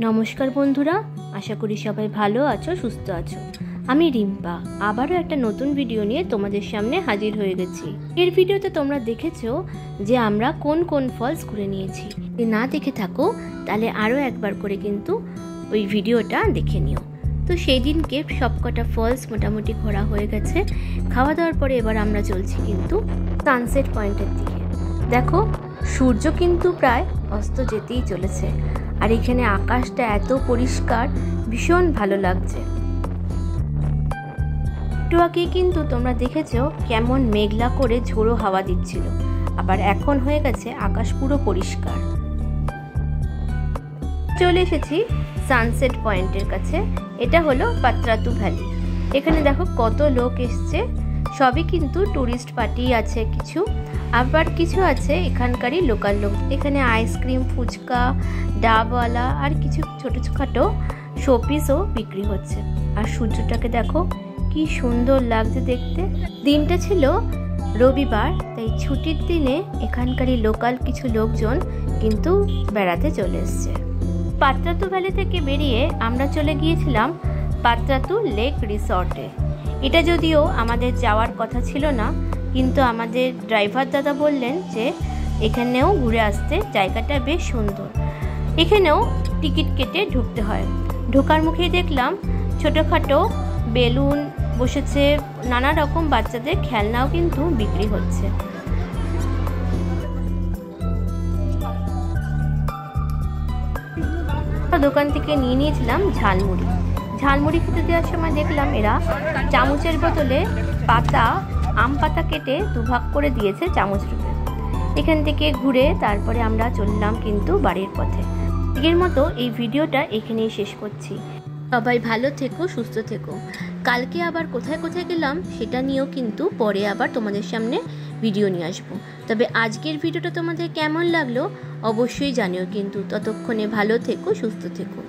নমস্কার বন্ধুরা, আশা করি সবাই ভালো আছো, সুস্থ আছো। আমি রিম্পা আবারও একটা নতুন ভিডিও নিয়ে তোমাদের সামনে হাজির হয়ে গেছি। এর ভিডিওতে তোমরা দেখেছো যে আমরা কোন কোন ফলস ঘুরে নিয়েছি। যদি না দেখে থাকো তাহলে আরও একবার করে কিন্তু ওই ভিডিওটা দেখে নিও। তো সেই দিনকে সবকটা ফলস মোটামুটি ঘোরা হয়ে গেছে। খাওয়া দাওয়ার পরে এবার আমরা চলছি কিন্তু সানসেট পয়েন্টের দিকে। দেখো, সূর্য কিন্তু প্রায় অস্ত যেতেই চলেছে, আর এখানে আকাশটা এত পরিষ্কার, ভীষণ ভালো লাগছে। একটু আগে কিন্তু তোমরা দেখেছো কেমন মেঘলা করে ঝোড়ো হাওয়া দিচ্ছিল, আবার এখন হয়ে গেছে আকাশ পুরো পরিষ্কার। চলে এসেছি সানসেট পয়েন্টের কাছে। এটা হলো পাত্রাতু ভ্যালি। এখানে দেখো কত লোক এসছে, সবই কিন্তু টুরিস্ট পার্টি আছে কিছু, আবার কিছু আছে এখানকারই লোকাল লোক। এখানে আইসক্রিম, ফুচকা, ডাবওয়ালা আর কিছু ছোটোখাটো শোপিসও বিক্রি হচ্ছে। আর সূর্যটাকে দেখো কি সুন্দর লাগছে দেখতে। দিনটা ছিল রবিবার, তাই ছুটির দিনে এখানকারই লোকাল কিছু লোকজন কিন্তু বেড়াতে চলে এসছে। পাত্রাতু ভ্যালি থেকে বেরিয়ে আমরা চলে গিয়েছিলাম পাত্রাতু লেক রিসর্টে। এটা যদিও আমাদের যাওয়ার কথা ছিল না, কিন্তু আমাদের ড্রাইভার দাদা বললেন যে এখানেও ঘুরে আসতে, জায়গাটা বেশ সুন্দর। এখানেও টিকিট কেটে ঢুকতে হয়। ঢোকার মুখেই দেখলাম ছোটোখাটো বেলুন বসেছে, নানা রকম বাচ্চাদের খেলনাও কিন্তু বিক্রি হচ্ছে। দোকান থেকে নিয়ে নিয়েছিলাম ঝালমুড়ি। ঝালমুড়ি খেতে দেওয়ার সময় দেখলাম এরা চামচের বদলে আম পাতা কেটে দুভাগ করে দিয়েছে চামচ রূপে। এখান থেকে ঘুরে তারপরে আমরা চললাম কিন্তু বাড়ির পথে। আজকের মতো এই ভিডিওটা এখানেই শেষ করছি। সবাই ভালো থেকো, সুস্থ থেকো। কালকে আবার কোথায় কোথায় গেলাম সেটা নিয়েও কিন্তু পরে আবার তোমাদের সামনে ভিডিও নিয়ে আসবো। তবে আজকের ভিডিওটা তোমাদের কেমন লাগলো অবশ্যই জানিও কিন্তু। ততক্ষণে ভালো থেকো, সুস্থ থেকো।